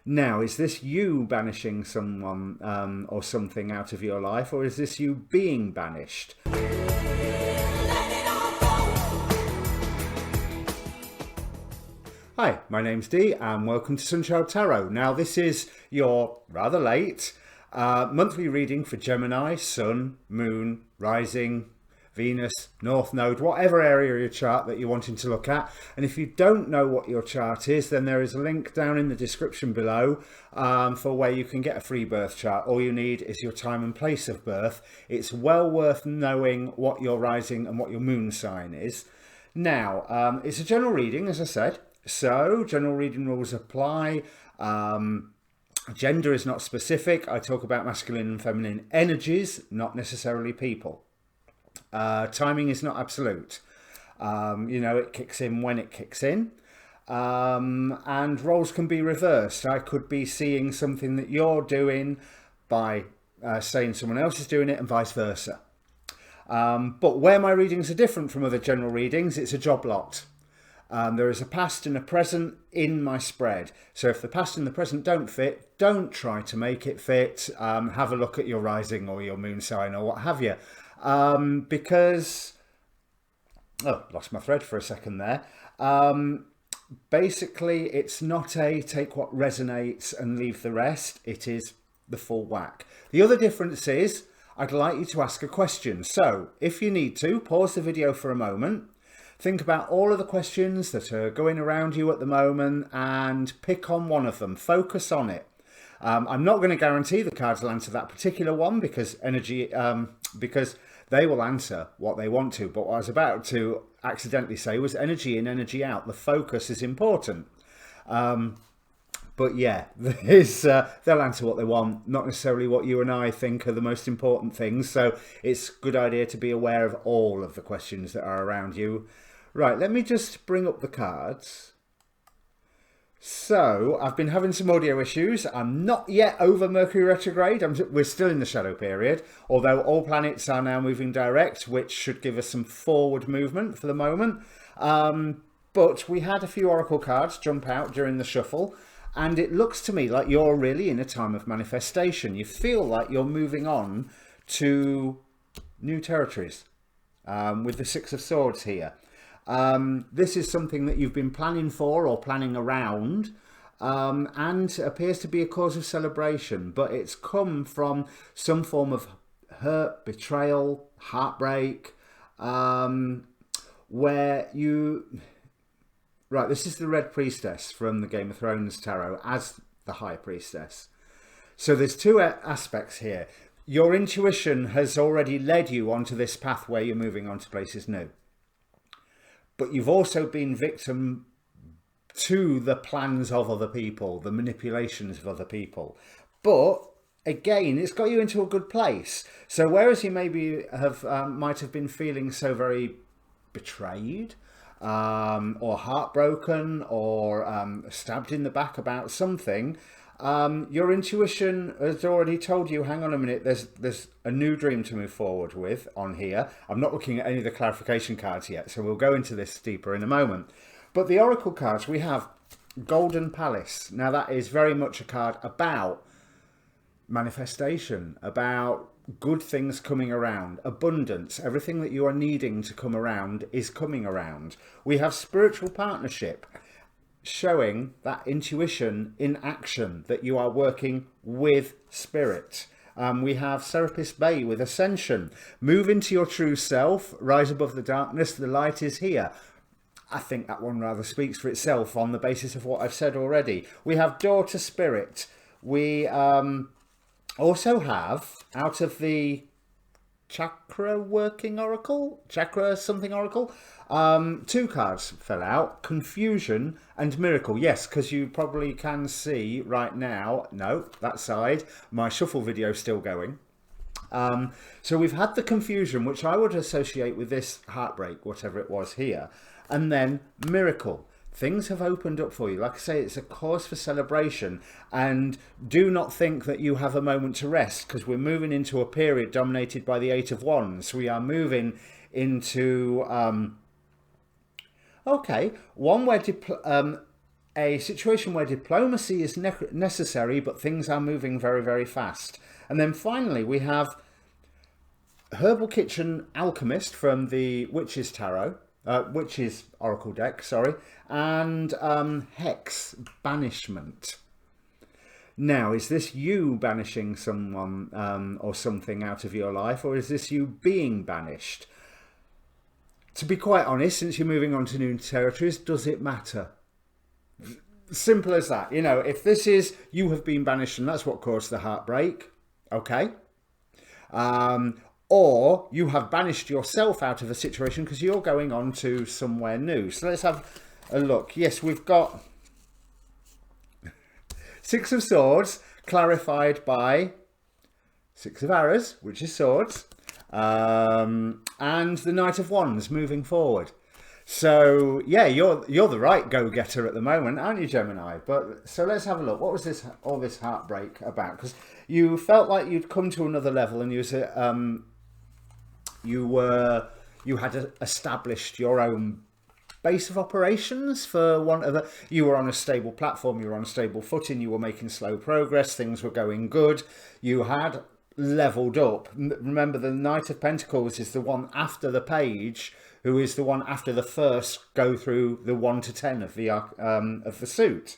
Now, is this you banishing someone or something out of your life, or is this you being banished? Hi, my name's Dee and welcome to Sunchild Tarot. Now, this is your rather late monthly reading for Gemini, Sun, Moon, Rising, Venus, North Node, whatever area of your chart that you're wanting to look at. And if you don't know what your chart is, then there is a link down in the description below for where you can get a free birth chart. All you need is your time and place of birth. It's well worth knowing what your rising and what your moon sign is. Now, it's a general reading, as I said, so general reading rules apply. Gender is not specific. I talk about masculine and feminine energies, not necessarily people. Timing is not absolute. It kicks in when it kicks in. And roles can be reversed. I could be seeing something that you're doing by saying someone else is doing it and vice versa. But where my readings are different from other general readings, it's a job lot. There is a past and a present in my spread. So if the past and the present don't fit, don't try to make it fit. Have a look at your rising or your moon sign or what have you. Because, lost my thread for a second there. Basically, it's not a take what resonates and leave the rest. It is the full whack. The other difference is I'd like you to ask a question. So if you need to, pause the video for a moment. Think about all of the questions that are going around you at the moment and pick on one of them. Focus on it. I'm not going to guarantee the cards will answer that particular one because because they will answer what they want to. But what I was about to accidentally say was energy in, energy out. The focus is important. But yeah, they'll answer what they want, not necessarily what you and I think are the most important things. So it's a good idea to be aware of all of the questions that are around you. Right, let me just bring up the cards. So I've been having some audio issues. I'm not yet over Mercury retrograde. We're still in the shadow period, although all planets are now moving direct, which should give us some forward movement for the moment. But we had a few oracle cards jump out during the shuffle, and it looks to me like you're really in a time of manifestation. You feel like you're moving on to new territories with the Six of Swords here. This is something that you've been planning for or planning around, and appears to be a cause of celebration, but it's come from some form of hurt, betrayal, heartbreak, where you... Right, this is the Red Priestess from the Game of Thrones Tarot as the High Priestess. So there's two aspects here. Your intuition has already led you onto this path where you're moving on to places new. But you've also been victim to the plans of other people, the manipulations of other people. But again, it's got you into a good place. So whereas you maybe might have been feeling so very betrayed, or heartbroken, or stabbed in the back about something, your intuition has already told you, hang on a minute, there's a new dream to move forward with on here. I'm not looking at any of the clarification cards yet, so we'll go into this deeper in a moment. But the oracle cards, we have Golden Palace. Now that is very much a card about manifestation, about good things coming around, abundance. Everything that you are needing to come around is coming around. We have spiritual partnership, showing that intuition in action, that you are working with spirit. We have Serapis Bay with Ascension. Move into your true self, rise above the darkness, the light is here. I think that one rather speaks for itself on the basis of what I've said already. We have Door to Spirit. We also have, out of the Chakra Working Oracle, Chakra something Oracle, two cards fell out, Confusion and Miracle. Yes, because you probably can see right now, no, that side, my shuffle video is still going. So we've had the Confusion, which I would associate with this heartbreak, whatever it was here, and then Miracle. Things have opened up for you. Like I say, it's a cause for celebration, and do not think that you have a moment to rest, because we're moving into a period dominated by the Eight of Wands. We are moving into okay, one where a situation where diplomacy is necessary, but things are moving very, very fast. And then finally, we have Herbal Kitchen Alchemist from the Witch's Tarot, Witch's Oracle deck, sorry, and Hex Banishment. Now, is this you banishing someone or something out of your life, or is this you being banished? To be quite honest, since you're moving on to new territories, does it matter? Simple as that. You know, if this is you have been banished and that's what caused the heartbreak, okay. Or you have banished yourself out of a situation because you're going on to somewhere new. So let's have a look. Yes, we've got Six of Swords clarified by Six of Arrows, which is swords, and the Knight of Wands moving forward. So yeah, you're the right go-getter at the moment, aren't you, Gemini? But so let's have a look. What was all this heartbreak about? Because you felt like you'd come to another level, and you had established your own base of operations, for want of a, you were on a stable platform, you were on a stable footing, you were making slow progress, things were going good, you had leveled up. Remember, the Knight of Pentacles is the one after the page, who is the one after the first go through the 1 to 10 of the suit.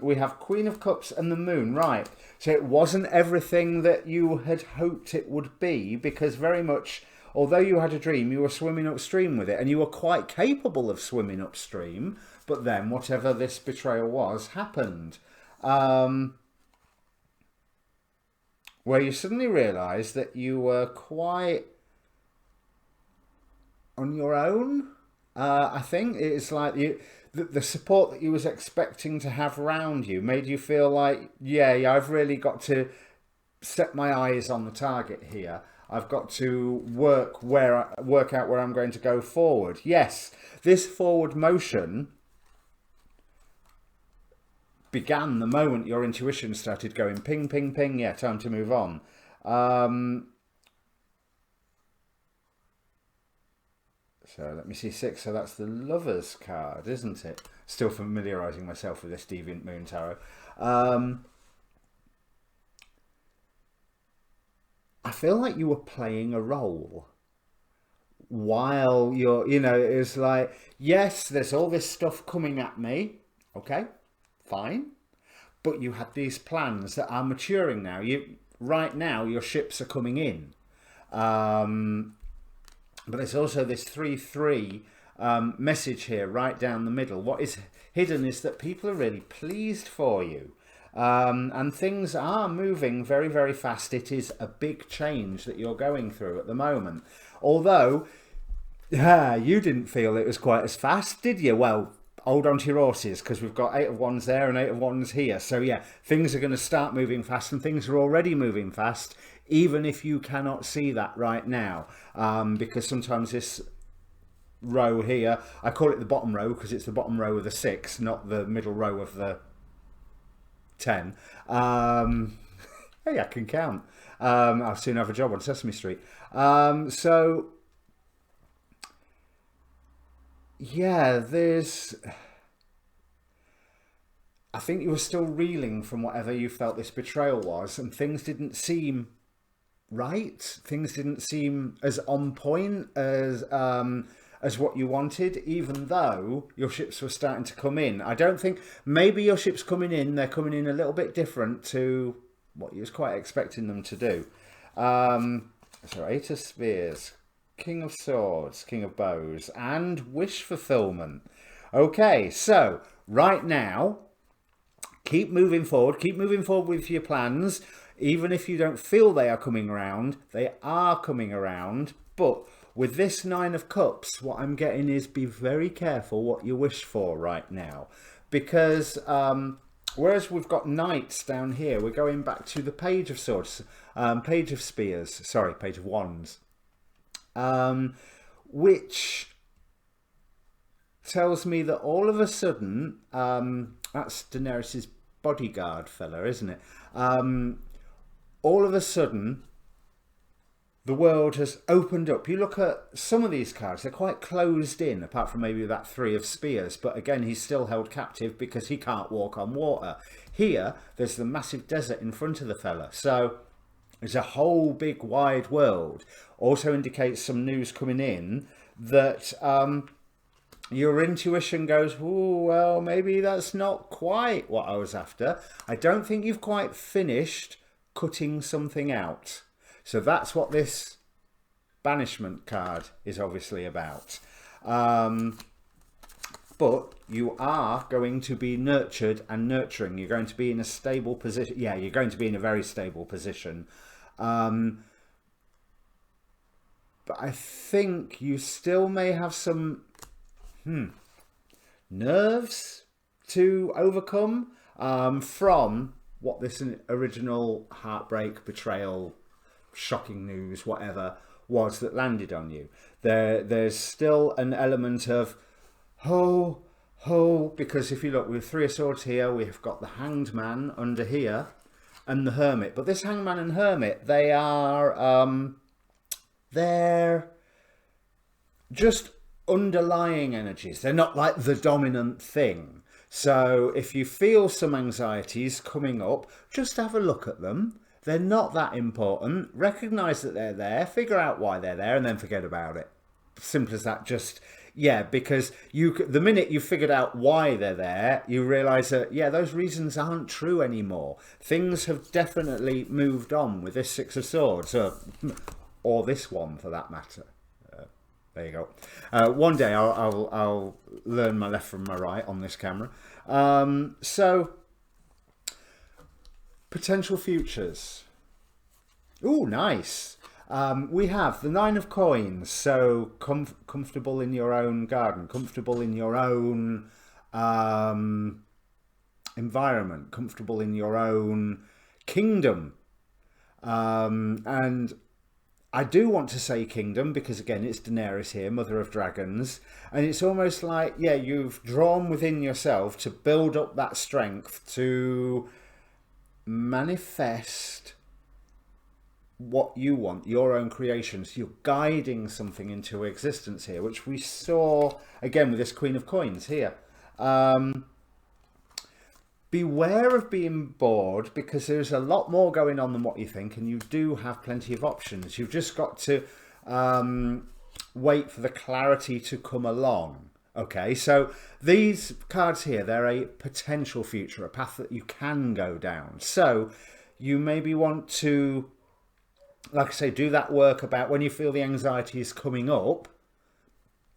We have Queen of Cups and the Moon, right? So it wasn't everything that you had hoped it would be, because very much, although you had a dream, you were swimming upstream with it, and you were quite capable of swimming upstream, but then whatever this betrayal was happened. Where you suddenly realised that you were quite on your own. I think it's like the support that you was expecting to have around you made you feel like, yeah, I've really got to set my eyes on the target here. I've got to work out where I'm going to go forward. Yes, this forward motion began the moment your intuition started going ping, ping, ping. Yeah, time to move on. So let me see, 6. So that's the Lover's card, isn't it? Still familiarising myself with this Deviant Moon Tarot. I feel like you were playing a role while it's like, yes, there's all this stuff coming at me. Okay, fine. But you had these plans that are maturing now. Right now, your ships are coming in. But there's also this 3-3 message here right down the middle. What is hidden is that people are really pleased for you. And things are moving very, very fast. It is a big change that you're going through at the moment. Although, you didn't feel it was quite as fast, did you? Well, hold on to your horses, because we've got 8 of Wands there and 8 of Wands here. So yeah, things are going to start moving fast, and things are already moving fast, even if you cannot see that right now. Because sometimes this row here, I call it the bottom row because it's the bottom row of the 6, not the middle row of the 10. Hey, I can count. I'll soon have a job on Sesame Street. So yeah, I think you were still reeling from whatever you felt this betrayal was, and things didn't seem right. Things didn't seem as on point as what you wanted, even though your ships were starting to come in. I don't think, maybe your ships coming in, they're coming in a little bit different to what you was quite expecting them to do. So 8 of Spears, King of Swords, King of Bows, and Wish Fulfillment. Okay, so right now, keep moving forward with your plans. Even if you don't feel they are coming around, they are coming around. But with this 9 of Cups, what I'm getting is be very careful what you wish for right now. Because whereas we've got Knights down here, we're going back to the Page of Swords, Page of Spears, sorry, Page of Wands. Which tells me that all of a sudden, that's Daenerys's bodyguard fella, isn't it? All of a sudden, the world has opened up. You look at some of these cards, they're quite closed in, apart from maybe that Three of Spears. But again, he's still held captive because he can't walk on water. Here, there's the massive desert in front of the fella. So there's a whole big wide world. Also indicates some news coming in that your intuition goes, oh, well, maybe that's not quite what I was after. I don't think you've quite finished cutting something out. So that's what this banishment card is obviously about. But you are going to be nurtured and nurturing. You're going to be in a stable position. Yeah, you're going to be in a very stable position. But I think you still may have some nerves to overcome from what this original heartbreak, betrayal, shocking news, whatever, was that landed on you. There's still an element of because if you look with Three of Swords here, we've got the Hanged Man under here and the Hermit. But this Hanged Man and Hermit, they are they're just underlying energies. They're not like the dominant thing. So if you feel some anxieties coming up, just have a look at them. They're not that important. Recognize that they're there, figure out why they're there, and then forget about it. Simple as that. Just, yeah, because the minute you figured out why they're there, you realize that, yeah, those reasons aren't true anymore. Things have definitely moved on with this Six of Swords, or this one for that matter. There you go. One day I'll learn my left from my right on this camera. So, potential futures. Oh, nice. We have the Nine of Coins. So comfortable in your own garden, comfortable in your own environment, comfortable in your own kingdom. And I do want to say kingdom because, again, it's Daenerys here, Mother of Dragons. And it's almost like, yeah, you've drawn within yourself to build up that strength to manifest what you want, your own creations. You're guiding something into existence here, which we saw, again, with this Queen of Coins here. Beware of being bored because there's a lot more going on than what you think, and you do have plenty of options. You've just got to wait for the clarity to come along. Okay, so these cards here, they're a potential future, a path that you can go down. So you maybe want to, like I say, do that work about when you feel the anxiety is coming up,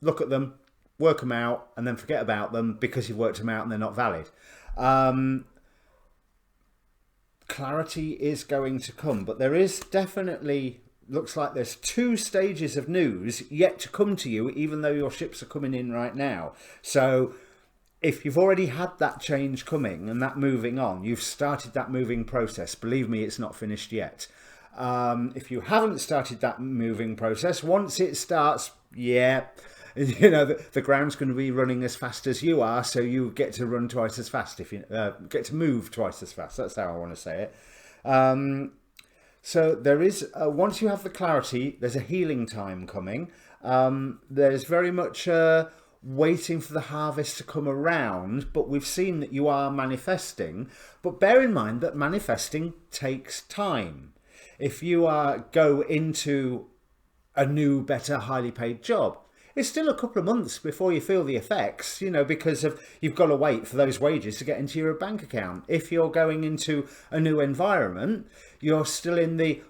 look at them, work them out, and then forget about them because you've worked them out and they're not valid. Clarity is going to come, but there is definitely, looks like there's 2 stages of news yet to come to you, even though your ships are coming in right now. So if you've already had that change coming and that moving on, you've started that moving process. Believe me, it's not finished yet. If you haven't started that moving process, once it starts, yeah, you know, the ground's going to be running as fast as you are, so you get to run twice as fast, if you get to move twice as fast. That's how I want to say it. So there is, once you have the clarity, there's a healing time coming. There's very much waiting for the harvest to come around, but we've seen that you are manifesting. But bear in mind that manifesting takes time. If you go into a new, better, highly paid job, it's still a couple of months before you feel the effects, you know, because you've got to wait for those wages to get into your bank account. If you're going into a new environment, you're still in the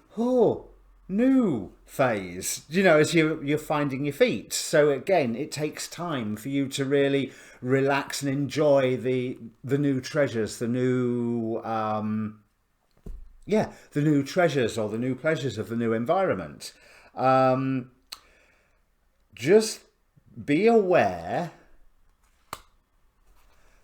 new phase, you know, as you're finding your feet. So again, it takes time for you to really relax and enjoy the new treasures, the new new treasures or the new pleasures of the new environment. Just be aware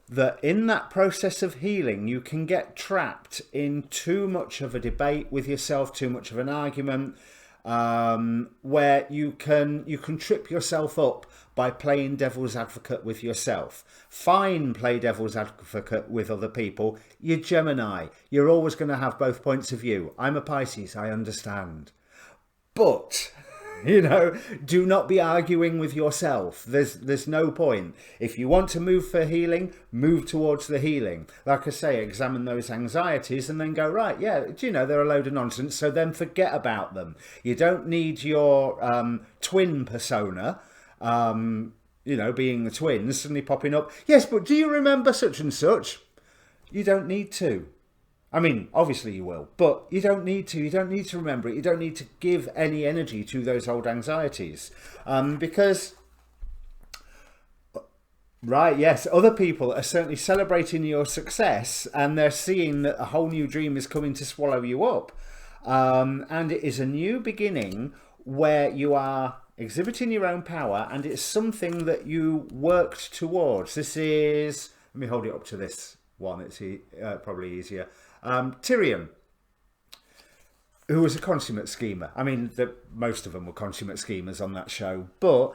that in that process of healing, you can get trapped in too much of a debate with yourself, too much of an argument, where you can trip yourself up by playing devil's advocate with yourself. Fine, play devil's advocate with other people. You're Gemini. You're always going to have both points of view. I'm a Pisces, I understand. But, do not be arguing with yourself. There's no point. If you want to move for healing, move towards the healing. Like I say, examine those anxieties and then go, right, yeah, they're a load of nonsense, so then forget about them. You don't need your twin persona, being the twins, suddenly popping up. Yes, but do you remember such and such? You don't need to. I mean, obviously you will, but you don't need to. You don't need to remember it. You don't need to give any energy to those old anxieties. Because, right, yes, other people are certainly celebrating your success, and they're seeing that a whole new dream is coming to swallow you up. And it is a new beginning where you are exhibiting your own power, and it's something that you worked towards. This is, let me hold it up to this one, it's probably easier. Tyrion, who was a consummate schemer. I mean, most of them were consummate schemers on that show, but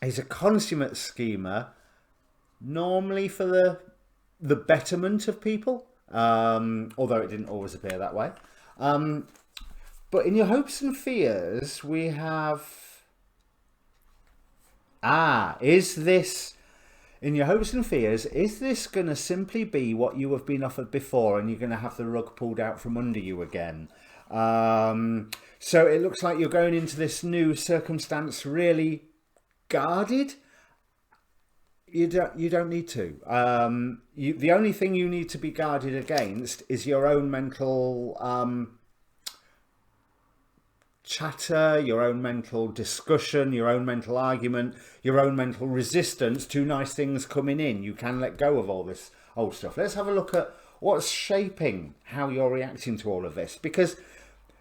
he's a consummate schemer normally for the betterment of people, although it didn't always appear that way. But in your hopes and fears, we have... is this... In your hopes and fears, is this going to simply be what you have been offered before, and you're going to have the rug pulled out from under you again? So it looks like you're going into this new circumstance really guarded. You don't need to. The only thing you need to be guarded against is your own mental chatter, your own mental discussion, your own mental argument, your own mental resistance to nice things coming in. You can let go of all this old stuff. Let's have a look at what's shaping how you're reacting to all of this, because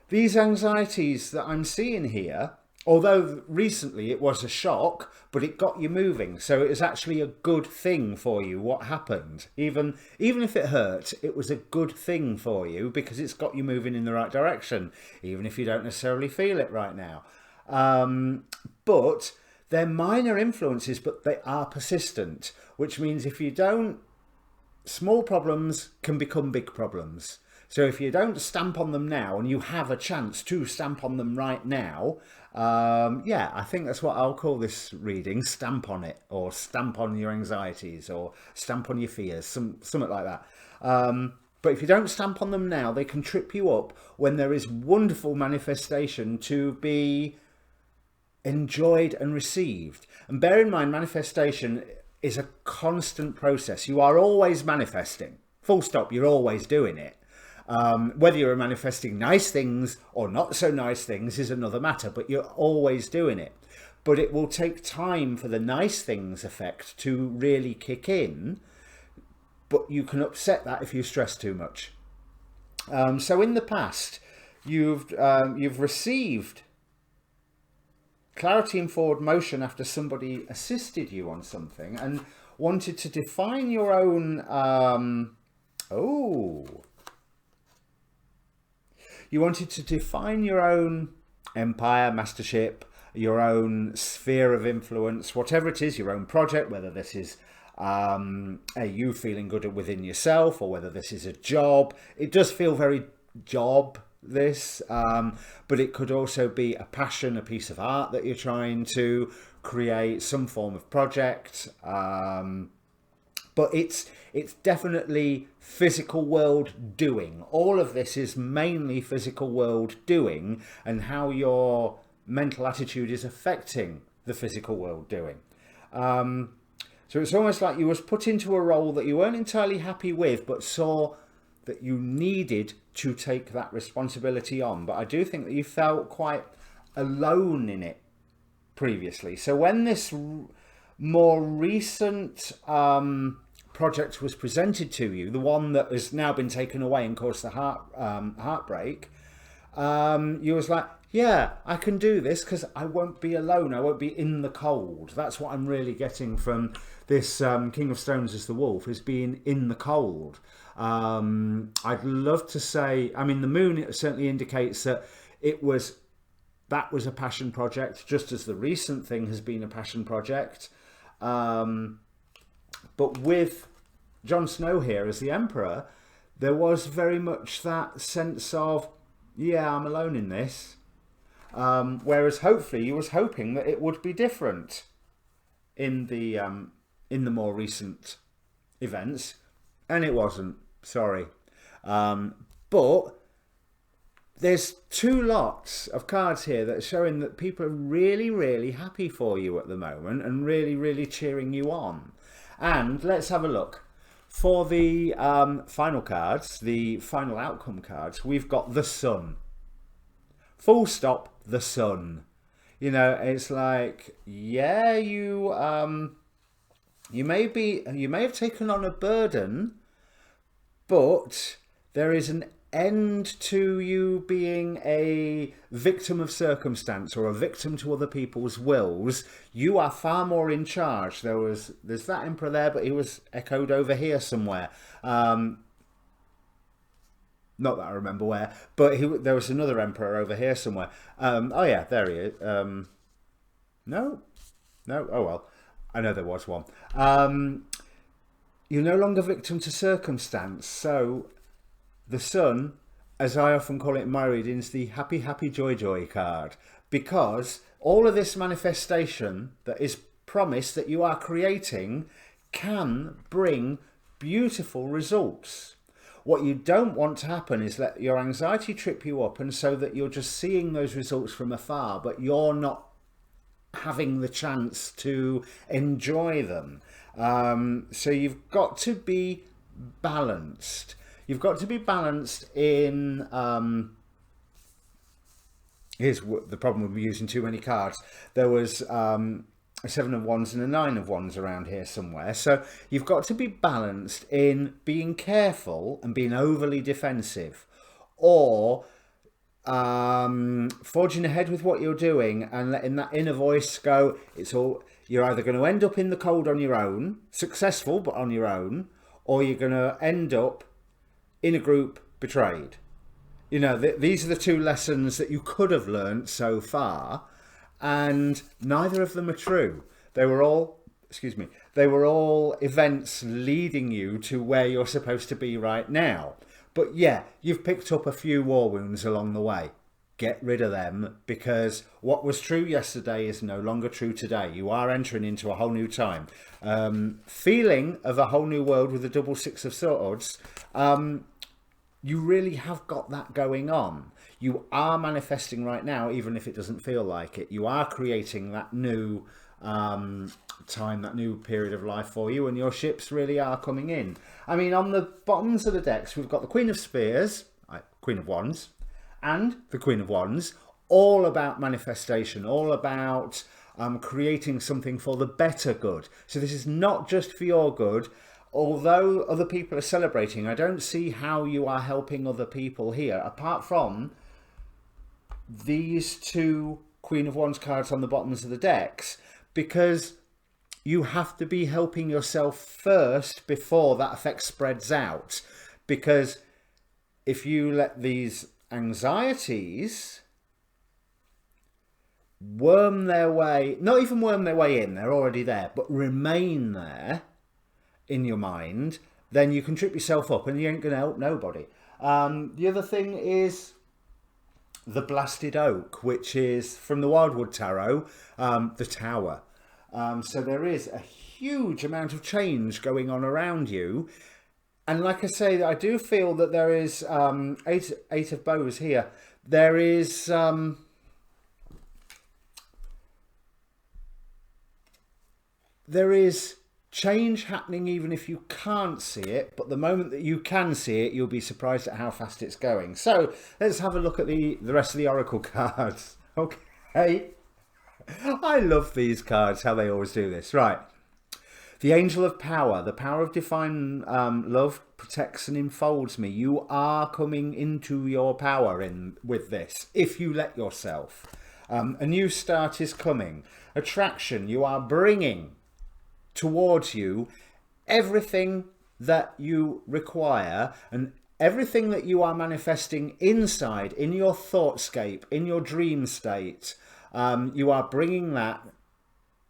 these anxieties that I'm seeing here, although recently it was a shock, but it got you moving. So it was actually a good thing for you what happened. Even if it hurt, it was a good thing for you because it's got you moving in the right direction, even if you don't necessarily feel it right now. But they're minor influences, but they are persistent, which means if you don't, small problems can become big problems. So if you don't stamp on them now, and you have a chance to stamp on them right now, I think that's what I'll call this reading, stamp on it, or stamp on your anxieties, or stamp on your fears, something like that. But if you don't stamp on them now, they can trip you up when there is wonderful manifestation to be enjoyed and received. And bear in mind, manifestation is a constant process. You are always manifesting, full stop, you're always doing it. Whether you're manifesting nice things or not so nice things is another matter, but you're always doing it. But it will take time for the nice things effect to really kick in, but you can upset that if you stress too much. So in the past, you've received clarity and forward motion after somebody assisted you on something and wanted to define your own... You wanted to define your own empire, mastership, your own sphere of influence, whatever it is, your own project, whether this is you feeling good within yourself or whether this is a job. It does feel very job, this, but it could also be a passion, a piece of art that you're trying to create, some form of project. But it's definitely physical world doing. All of this is mainly physical world doing and how your mental attitude is affecting the physical world doing. So it's almost like you was put into a role that you weren't entirely happy with, but saw that you needed to take that responsibility on. But I do think that you felt quite alone in it previously. So when this more recent project was presented to you, the one that has now been taken away and caused the heartbreak, you was like, yeah, I can do this because I won't be alone. I won't be in the cold. That's what I'm really getting from this King of Stones as the Wolf, is being in the cold. I'd love to say, I mean, the moon, it certainly indicates that that was a passion project, just as the recent thing has been a passion project. But with Jon Snow here as the Emperor, there was very much that sense of, yeah, I'm alone in this. Whereas hopefully you was hoping that it would be different in the more recent events, and it wasn't. Sorry. But there's two lots of cards here that are showing that people are really, really happy for you at the moment and really, really cheering you on. And let's have a look. For the final cards, the final outcome cards, we've got the Sun. Full stop, the Sun. You know, it's like, yeah, you may have taken on a burden, but there is an end to you being a victim of circumstance or a victim to other people's wills. You are far more in charge. There's that emperor there, but he was echoed over here somewhere. Not that I remember where, but there was another emperor over here somewhere. Oh yeah, there he is. No, oh well. I know there was one. You're no longer victim to circumstance. So the Sun, as I often call it in my readings, the happy, happy, joy, joy card. Because all of this manifestation that is promised that you are creating can bring beautiful results. What you don't want to happen is let your anxiety trip you up, and so that you're just seeing those results from afar, but you're not having the chance to enjoy them. So you've got to be balanced. You've got to be balanced in... here's the problem with using too many cards. There was a 7 of Wands and a 9 of Wands around here somewhere. So you've got to be balanced in being careful and being overly defensive, or forging ahead with what you're doing and letting that inner voice go, you're either going to end up in the cold on your own, successful but on your own, or you're going to end up in a group betrayed. You know, these are the two lessons that you could have learned so far, and neither of them are true. They were all events leading you to where you're supposed to be right now. But yeah, you've picked up a few war wounds along the way. Get rid of them, because what was true yesterday is no longer true today. You are entering into a whole new time. Feeling of a whole new world with the double 6 of Swords. You really have got that going on. You are manifesting right now, even if it doesn't feel like it. You are creating that new time, that new period of life for you, and your ships really are coming in. I mean, on the bottoms of the decks, we've got the Queen of Spears, Queen of Wands, and the Queen of Wands, all about manifestation, all about creating something for the better good. So this is not just for your good. Although other people are celebrating, I don't see how you are helping other people here, apart from these two Queen of Wands cards on the bottoms of the decks, because you have to be helping yourself first before that effect spreads out. Because if you let these anxieties worm their way, not even worm their way in, they're already there, but remain there in your mind, then you can trip yourself up and you ain't going to help nobody. The other thing is the Blasted Oak, which is from the Wildwood Tarot, the Tower. So there is a huge amount of change going on around you. And like I say, I do feel that there is eight of bows here. There is change happening even if you can't see it, but the moment that you can see it, you'll be surprised at how fast it's going. So let's have a look at the rest of the oracle cards. Okay, I love these cards, how they always do this. Right, the Angel of Power, the power of divine love protects and enfolds me. You are coming into your power with this, if you let yourself. A new start is coming. Attraction, you are bringing towards you everything that you require, and everything that you are manifesting inside, in your thoughtscape, in your dream state. You are bringing that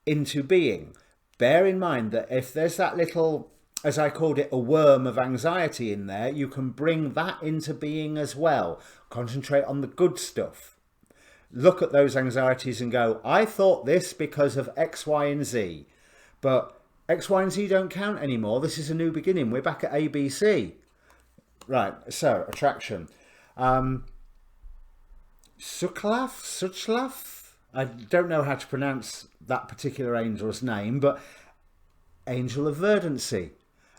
into being. Bear in mind that if there's that little, as I called it, a worm of anxiety in there, you can bring that into being as well. Concentrate on the good stuff. look at those anxieties and go, I thought this because of X, Y, and Z. But X, Y, and Z don't count anymore. This is a new beginning. We're back at A, B, C. Right, so attraction. Suchlaf? I don't know how to pronounce that particular angel's name, but angel of verdancy.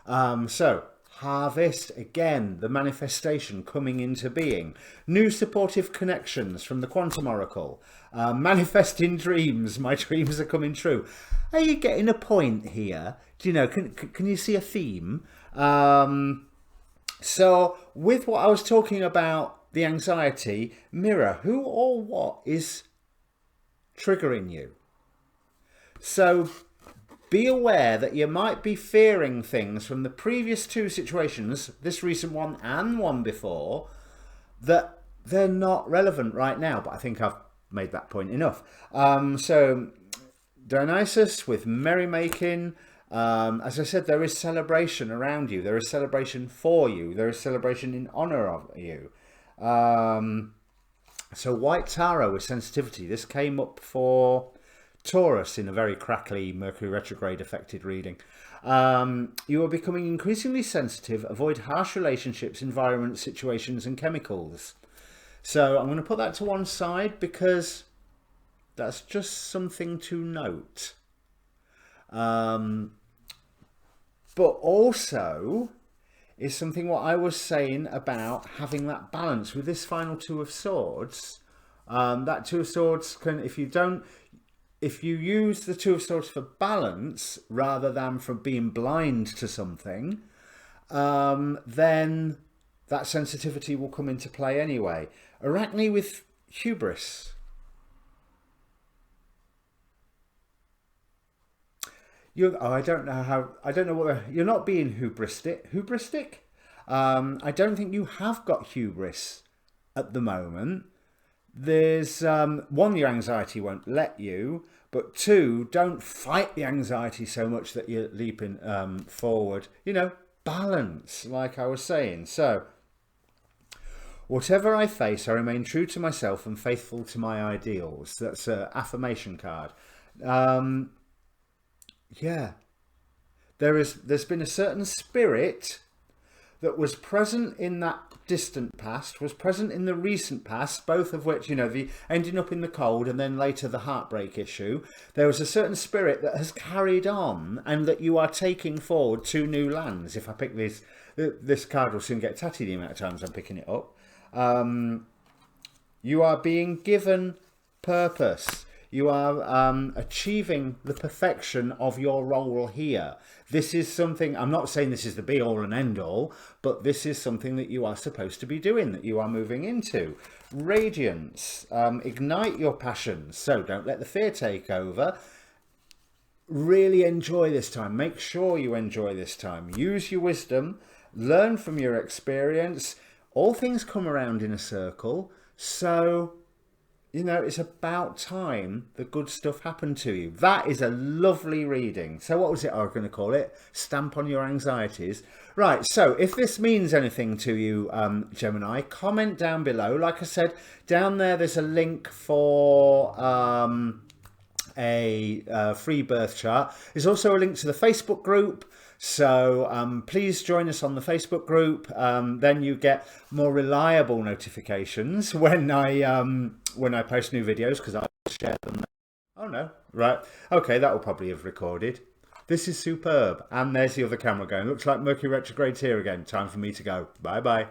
So harvest, again, the manifestation coming into being. New supportive connections from the Quantum Oracle. Manifesting dreams. My dreams are coming true. Are you getting a point here? Do you know, can you see a theme? So with what I was talking about, the anxiety, mirror who or what is triggering you. So be aware that you might be fearing things from the previous two situations, this recent one and one before, that they're not relevant right now. But I think I've made that point enough. So Dionysus with merrymaking. As I said, there is celebration around you. There is celebration for you. There is celebration in honor of you. So white tarot with sensitivity. This came up for Taurus in a very crackly Mercury retrograde affected reading. You are becoming increasingly sensitive. Avoid harsh relationships, environments, situations, and chemicals. So I'm going to put that to one side because that's just something to note. But also is something what I was saying about having that balance with this final Two of Swords. That Two of Swords can, if you use the Two of Swords for balance rather than for being blind to something, then that sensitivity will come into play anyway. Arachne with hubris. I don't know what you're not being hubristic. I don't think you have got hubris at the moment. There's one, your anxiety won't let you, but two, don't fight the anxiety so much that you're leaping forward. You know, balance, like I was saying. So whatever I face, I remain true to myself and faithful to my ideals. That's an affirmation card. Yeah, there's been a certain spirit that was present in that distant past, was present in the recent past, both of which, you know, the ending up in the cold and then later the heartbreak issue. There was a certain spirit that has carried on and that you are taking forward to new lands. If I pick this card will soon get tatty the amount of times I'm picking it up. You are being given purpose. You are achieving the perfection of your role here. This is something, I'm not saying this is the be all and end all, but this is something that you are supposed to be doing, that you are moving into. Radiance, ignite your passions. So don't let the fear take over. Really enjoy this time. Make sure you enjoy this time. Use your wisdom. Learn from your experience. All things come around in a circle. So, you know, it's about time the good stuff happened to you. That is a lovely reading. So what was it I was going to call it? Stamp on your anxieties. Right, so if this means anything to you, Gemini, comment down below. Like I said, down there's a link for a free birth chart. There's also a link to the Facebook group. So please join us on the Facebook group. Then you get more reliable notifications when I post new videos, because I share them. Oh no, right. Okay, that will probably have recorded. This is superb. And there's the other camera going. Looks like Mercury retrograde's here again. Time for me to go. Bye bye.